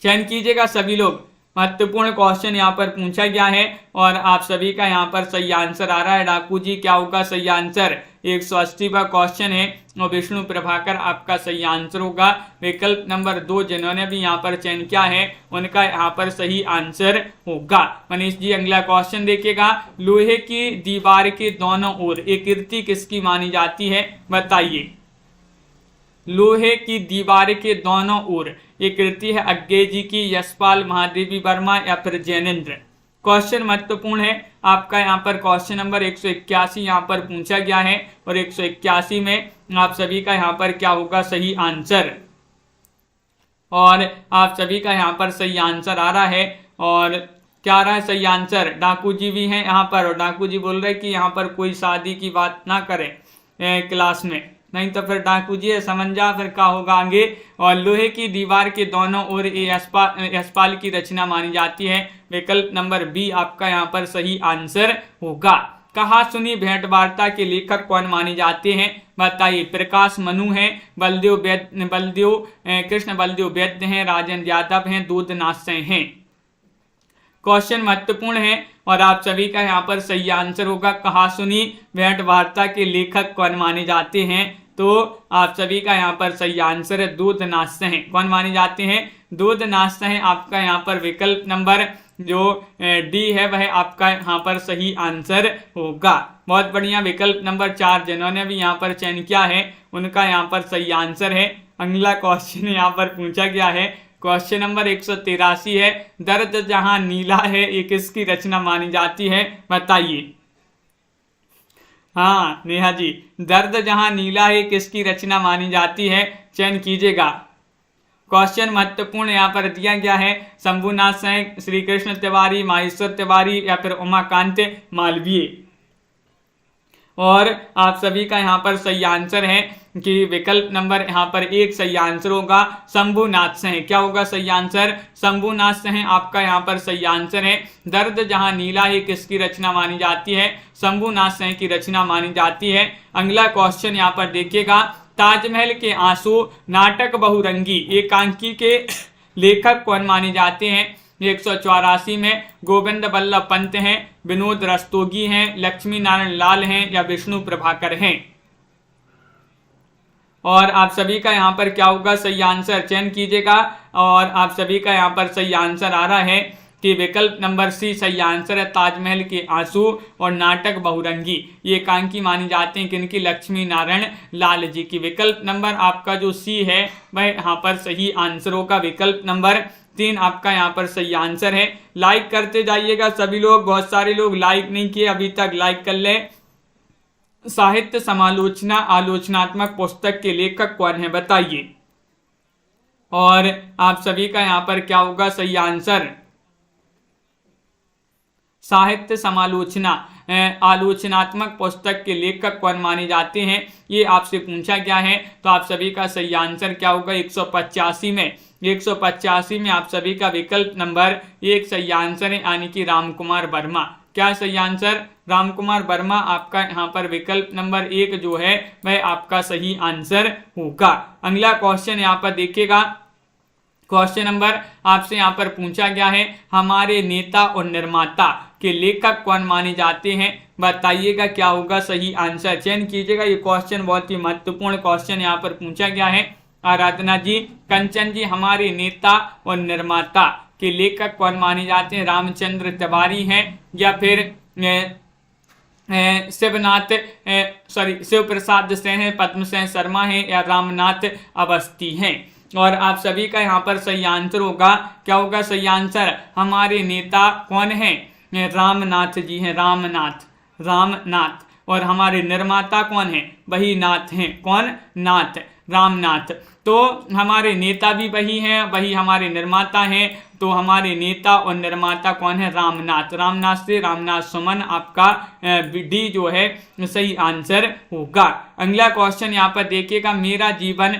चयन कीजिएगा सभी लोग। महत्वपूर्ण क्वेश्चन यहाँ पर पूछा गया है और आप सभी का यहाँ पर सही आंसर आ रहा है। डाकू जी क्या होगा सही आंसर। 180वां क्वेश्चन है और विष्णु प्रभाकर आपका सही आंसर होगा। विकल्प नंबर 2 जिन्होंने भी यहाँ पर चयन किया है उनका यहाँ पर सही आंसर होगा। मनीष जी अगला क्वेश्चन देखिएगा, लोहे की दीवार के दोनों ओर एक कृति किसकी मानी जाती है। बताइए। लोहे की दीवार के दोनों ओर ये कृति है अज्ञे जी की, यशपाल, महादेवी वर्मा या फिर जैनेन्द्र। क्वेश्चन महत्वपूर्ण है आपका यहाँ पर। क्वेश्चन नंबर 181 यहाँ पर पूछा गया है और 181 में आप सभी का यहाँ पर क्या होगा सही आंसर, और आप सभी का यहाँ पर सही आंसर आ रहा है। और क्या आ रहा है सही आंसर, डाकू जी भी हैं यहाँ पर और डाकू जी बोल रहे हैं कि यहाँ पर कोई शादी की बात ना करें क्लास में, नहीं तो फिर डाकू जी समझ जा फिर क्या होगा आगे। और लोहे की दीवार के दोनों ओर यशपाल की रचना मानी जाती है। विकल्प नंबर बी आपका यहाँ पर सही आंसर होगा। कहा सुनी भेंट वार्ता के लेखक कौन माने जाते हैं। बताइए। प्रकाश मनु हैं, कृष्ण बलदेव वैद्य हैं, राजेंद्र यादव हैं, दूधनाथ सिंह हैं। क्वेश्चन महत्वपूर्ण है और आप सभी का यहाँ पर सही आंसर होगा। कहा सुनी भेंट वार्ता के लेखक कौन माने जाते हैं, तो आप सभी का यहाँ पर सही आंसर है दूधनाथ सिंह। कौन माने जाते हैं, दूधनाथ सिंह। आपका यहाँ पर विकल्प नंबर जो डी है वह आपका यहाँ पर सही आंसर होगा। बहुत बढ़िया। विकल्प नंबर 4 जिन्होंने भी यहाँ पर चयन किया है उनका यहाँ पर सही आंसर है। अगला क्वेश्चन यहाँ पर पूछा गया है, क्वेश्चन नंबर 183 है, दर्द जहां नीला है ये किसकी रचना मानी जाती है। बताइए। हाँ नेहा जी, दर्द जहां नीला है किसकी रचना मानी जाती है। चयन कीजिएगा। क्वेश्चन महत्वपूर्ण यहाँ पर दिया गया है, शंभुनाथ सेन, श्री कृष्ण तिवारी, माहेश्वर तिवारी या फिर उमाकांत मालवीय। और आप सभी का यहाँ पर सही आंसर है कि विकल्प नंबर यहाँ पर 1 सही आंसर होगा, शंभुनाथ सेन। क्या होगा सही आंसर? शंभुनाथ सेन आपका यहाँ पर सही आंसर है। दर्द जहाँ नीला है किसकी रचना मानी जाती है? शंभुनाथ सेन की रचना मानी जाती है। अगला क्वेश्चन यहाँ पर देखिएगा, ताजमहल के आंसू नाटक बहुरंगी एकांकी के लेखक कौन माने जाते हैं? 184 में गोविंद बल्लभ पंत हैं, विनोद रस्तोगी हैं, लक्ष्मी नारायण लाल हैं या विष्णु प्रभाकर हैं। और आप सभी का यहाँ पर क्या होगा सही आंसर? चयन कीजिएगा। और आप सभी का यहाँ पर सही आंसर आ रहा है कि विकल्प नंबर सी सही आंसर है, ताजमहल के आंसू और नाटक बहुरंगी ये एकांकी मानी जाते हैं किनकी? लक्ष्मी नारायण लाल जी की। विकल्प नंबर आपका जो सी है वह यहाँ पर सही आंसर होगा। विकल्प नंबर 3 आपका यहाँ पर सही आंसर है। लाइक करते जाइएगा सभी लोग, बहुत सारे लोग लाइक नहीं किए अभी तक, लाइक कर लें। साहित्य समालोचना आलोचनात्मक पुस्तक के लेखक कौन है बताइए। और आप सभी का यहाँ पर क्या होगा सही आंसर? साहित्य समालोचना आलोचनात्मक पुस्तक के लेखक कौन माने जाते हैं, ये आपसे पूछा गया है। तो आप सभी का सही आंसर क्या होगा? 185 में आप सभी का विकल्प नंबर 1 सही आंसर है, यानी कि रामकुमार वर्मा। क्या सही आंसर? रामकुमार वर्मा आपका यहाँ पर विकल्प नंबर 1 जो है वह आपका सही आंसर होगा। अगला क्वेश्चन यहाँ पर देखिएगा, क्वेश्चन नंबर आपसे यहाँ पर पूछा गया है, हमारे नेता और निर्माता के लेखक कौन माने जाते हैं बताइएगा। क्या होगा सही आंसर? चयन कीजिएगा। ये क्वेश्चन बहुत ही महत्वपूर्ण क्वेश्चन यहाँ पर पूछा गया है। आराधना जी, कंचन जी, हमारे नेता और निर्माता के लेखक कौन माने जाते हैं? रामचंद्र तिवारी हैं या फिर शिव प्रसाद सेन है, पद्मसेन शर्मा है या रामनाथ अवस्थी हैं। और आप सभी का यहाँ पर सही आंसर होगा, क्या होगा सही आंसर? हमारे नेता कौन है? रामनाथ जी हैं, रामनाथ। और हमारे निर्माता कौन है? वही नाथ हैं। कौन? नाथ, रामनाथ। तो हमारे नेता भी वही हैं, वही हमारे निर्माता हैं। तो हमारे नेता और निर्माता कौन है? रामनाथ। रामनाथ से रामनाथ सुमन आपका डी जो है सही आंसर होगा। अगला क्वेश्चन यहाँ पर देखिएगा, मेरा जीवन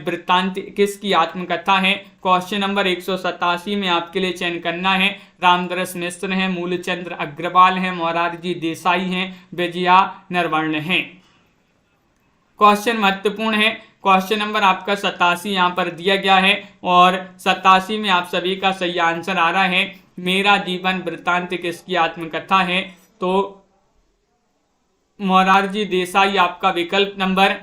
वृत्तांत किसकी आत्मकथा है? क्वेश्चन नंबर 187 में आपके लिए चयन करना है। रामदरस मिश्र हैं, मूलचंद्र अग्रवाल हैं, मोरारजी देसाई हैं, विजया नरवर्ण हैं। क्वेश्चन महत्वपूर्ण है। क्वेश्चन नंबर आपका 87 यहाँ पर दिया गया है और 87 में आप सभी का सही आंसर आ रहा है, मेरा जीवन वृत्तांत किसकी आत्मकथा है? तो मोरारजी देसाई आपका विकल्प नंबर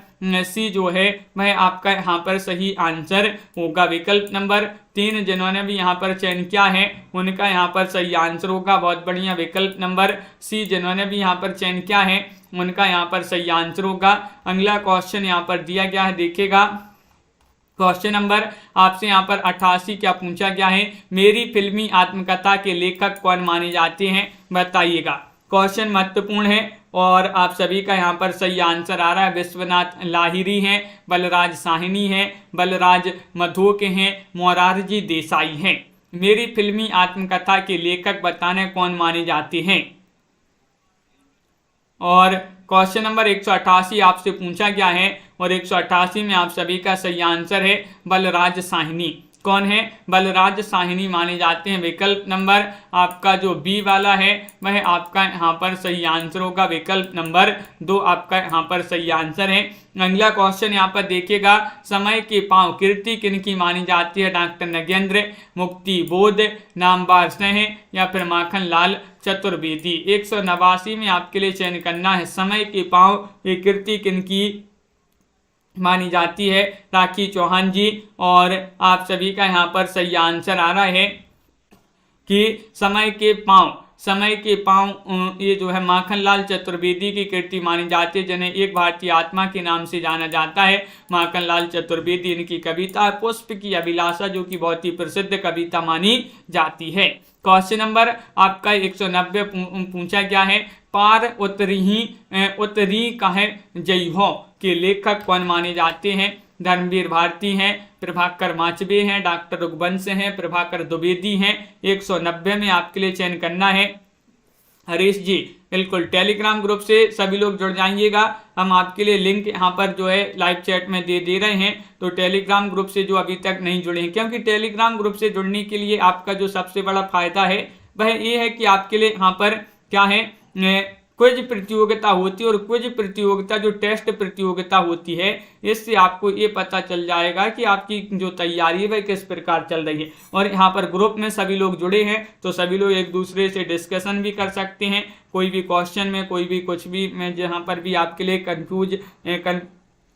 सी जो है वह आपका यहाँ पर सही आंसर होगा। विकल्प नंबर 3 जिन्होंने भी यहाँ पर चयन किया है उनका यहाँ पर सही आंसर होगा। बहुत बढ़िया। विकल्प नंबर सी जिन्होंने भी यहाँ पर चयन किया है उनका यहाँ पर सही आंसर होगा। अगला क्वेश्चन यहाँ पर दिया गया है, देखिएगा। क्वेश्चन नंबर आपसे यहाँ पर 88 क्या पूछा गया है, मेरी फिल्मी आत्मकथा के लेखक कौन माने जाते हैं बताइएगा। क्वेश्चन महत्वपूर्ण है और आप सभी का यहाँ पर सही आंसर आ रहा है। विश्वनाथ लाहिरी हैं, बलराज साहनी हैं, बलराज मधोक हैं, मोरारजी देसाई हैं। मेरी फिल्मी आत्मकथा के लेखक बताने कौन माने जाते हैं। और क्वेश्चन नंबर 188 आपसे पूछा गया है और 188 में आप सभी का सही आंसर है बलराज साहनी। कौन है? बलराज साहनी माने जाते हैं। विकल्प नंबर आपका जो बी वाला है वह आपका यहाँ पर सही आंसर होगा। विकल्प नंबर 2 आपका यहाँ पर सही आंसर है। अगला क्वेश्चन यहाँ पर देखिएगा, समय के पांव कीर्ति किनकी मानी जाती है? डॉक्टर नगेंद्र, मुक्ति बोध, नामवर सिंह या फिर माखन लाल चतुर्वेदी। 189 में आपके लिए चयन करना है, समय के पांव ये कीर्ति किनकी मानी जाती है? राखी चौहान जी। और आप सभी का यहाँ पर सही आंसर आ रहा है कि समय के पांव ये जो है माखन लाल चतुर्वेदी की कीर्ति मानी जाती है, जिन्हें एक भारतीय आत्मा के नाम से जाना जाता है। माखन लाल चतुर्वेदी इनकी कविता पुष्प की अभिलाषा जो कि बहुत ही प्रसिद्ध कविता मानी जाती है। क्वेश्चन नंबर आपका 190 पूछा गया है, पार उतरी कहे जई हो के लेखक कौन माने जाते हैं? धर्मवीर भारती हैं, प्रभाकर माचबे हैं, डॉक्टर रघुवंश हैं, प्रभाकर द्विवेदी हैं। 190 में आपके लिए चयन करना है। हरीश जी बिल्कुल टेलीग्राम ग्रुप से सभी लोग जुड़ जाइएगा। हम आपके लिए लिंक यहाँ पर जो है लाइव चैट में दे रहे हैं, तो टेलीग्राम ग्रुप से जो अभी तक नहीं जुड़े हैं, क्योंकि टेलीग्राम ग्रुप से जुड़ने के लिए आपका जो सबसे बड़ा फायदा है वह ये है कि आपके लिए यहाँ पर क्या है, क्विज प्रतियोगिता होती है, और क्विज प्रतियोगिता जो टेस्ट प्रतियोगिता होती है, इससे आपको ये पता चल जाएगा कि आपकी जो तैयारी है वह किस प्रकार चल रही है। और यहाँ पर ग्रुप में सभी लोग जुड़े हैं, तो सभी लोग एक दूसरे से डिस्कशन भी कर सकते हैं। कोई भी क्वेश्चन में, कोई भी कुछ भी में जहाँ पर भी आपके लिए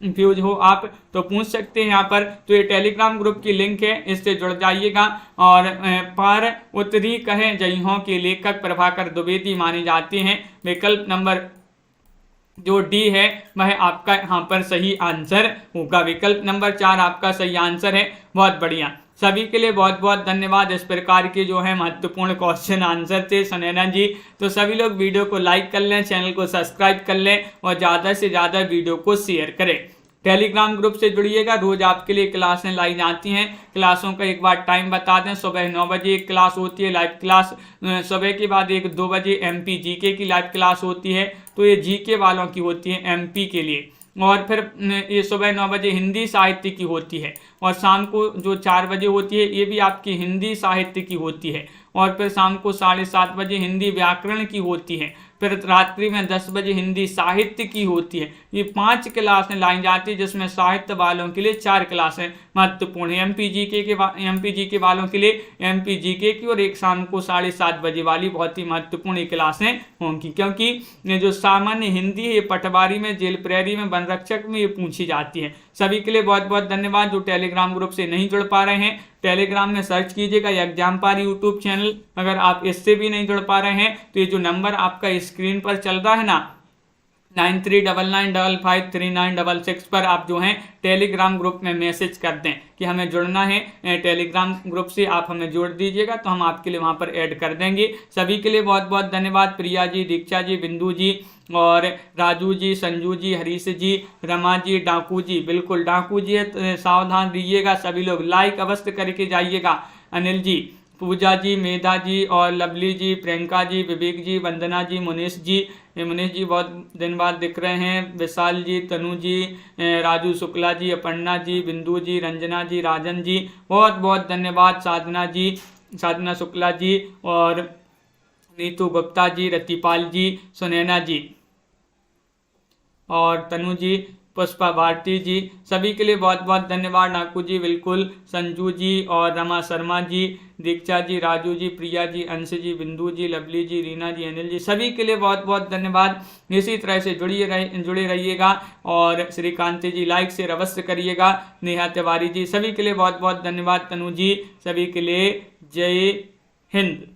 कंफ्यूज हो आप तो पूछ सकते हैं यहाँ पर। तो ये टेलीग्राम ग्रुप की लिंक है, इससे जुड़ जाइएगा। और पर उत्तरी कहे जइहों के लेखक प्रभाकर द्विवेदी माने जाते हैं। विकल्प नंबर जो डी है वह आपका यहाँ पर सही आंसर होगा। विकल्प नंबर 4 आपका सही आंसर है। बहुत बढ़िया, सभी के लिए बहुत बहुत धन्यवाद। इस प्रकार के जो है महत्वपूर्ण क्वेश्चन आंसर थे सुनैना जी। तो सभी लोग वीडियो को लाइक कर लें, चैनल को सब्सक्राइब कर लें और ज़्यादा से ज़्यादा वीडियो को शेयर करें। टेलीग्राम ग्रुप से जुड़िएगा, रोज आपके लिए क्लासें लाई जाती हैं। क्लासों का एक बार टाइम बता दें, सुबह 9 बजे एक क्लास होती है लाइव क्लास, सुबह के बाद 1-2 बजे MP GK की लाइव क्लास होती है, तो ये GK वालों की होती है MP के लिए। और फिर ये सुबह 9 बजे हिंदी साहित्य की होती है, और शाम को जो 4 बजे होती है ये भी आपकी हिंदी साहित्य की होती है। और फिर शाम को 7:30 बजे हिंदी व्याकरण की होती है। फिर रात्रि में 10 बजे हिंदी साहित्य की होती है। ये 5 क्लासें लाई जाती है, जिसमें साहित्य वालों के लिए 4 क्लासें महत्वपूर्ण है। MP GK वालों के लिए MP GK की, और एक शाम को 7:30 बजे वाली बहुत ही महत्वपूर्ण क्लासें होंगी, क्योंकि ये जो सामान्य हिंदी है ये पटवारी में, जेल प्रहरी में, वन रक्षक में ये पूछी जाती है। सभी के लिए बहुत बहुत धन्यवाद। जो टेलीग्राम ग्रुप से नहीं जुड़ पा रहे हैं, टेलीग्राम में सर्च कीजिएगा एग्जामपार यूट्यूब चैनल। अगर आप इससे भी नहीं जुड़ पा रहे हैं तो ये जो नंबर आपका स्क्रीन पर चल रहा है ना, 9399553966 पर आप जो हैं टेलीग्राम ग्रुप में मैसेज कर दें कि हमें जुड़ना है टेलीग्राम ग्रुप से, आप हमें जोड़ दीजिएगा तो हम आपके लिए वहां पर ऐड कर देंगे। सभी के लिए बहुत बहुत धन्यवाद। प्रिया जी, दीक्षा जी, बिंदु जी और राजू जी, संजू जी, हरीश जी, रमा जी, डाकू जी, बिल्कुल डाकू जी है तो सावधान रहिएगा। सभी लोग लाइक अवश्य करके जाइएगा। अनिल जी, पूजा जी, मेधा जी और लवली जी, प्रियंका जी, विवेक जी, वंदना जी, मुनीष जी बहुत दिन बाद दिख रहे हैं। विशाल जी, तनु जी, राजू शुक्ला जी, अपर्णा जी, बिंदु जी, रंजना जी, राजन जी, बहुत बहुत धन्यवाद। साधना जी, साधना शुक्ला जी और नीतू गुप्ता जी, रतिपाल जी, सुनैना जी और तनु जी, पुष्पा भारती जी, सभी के लिए बहुत बहुत धन्यवाद। नाकू जी, बिल्कुल, संजू जी और रमा शर्मा जी, दीक्षा जी, राजू जी, प्रिया जी, अंश जी, बिंदु जी, लवली जी, रीना जी, अनिल जी, सभी के लिए बहुत बहुत धन्यवाद। इसी तरह से जुड़े रहिएगा। और श्रीकांत जी लाइक शेयर अवश्य करिएगा। नेहा तिवारी जी, सभी के लिए बहुत बहुत धन्यवाद। तनु जी, सभी के लिए जय हिंद।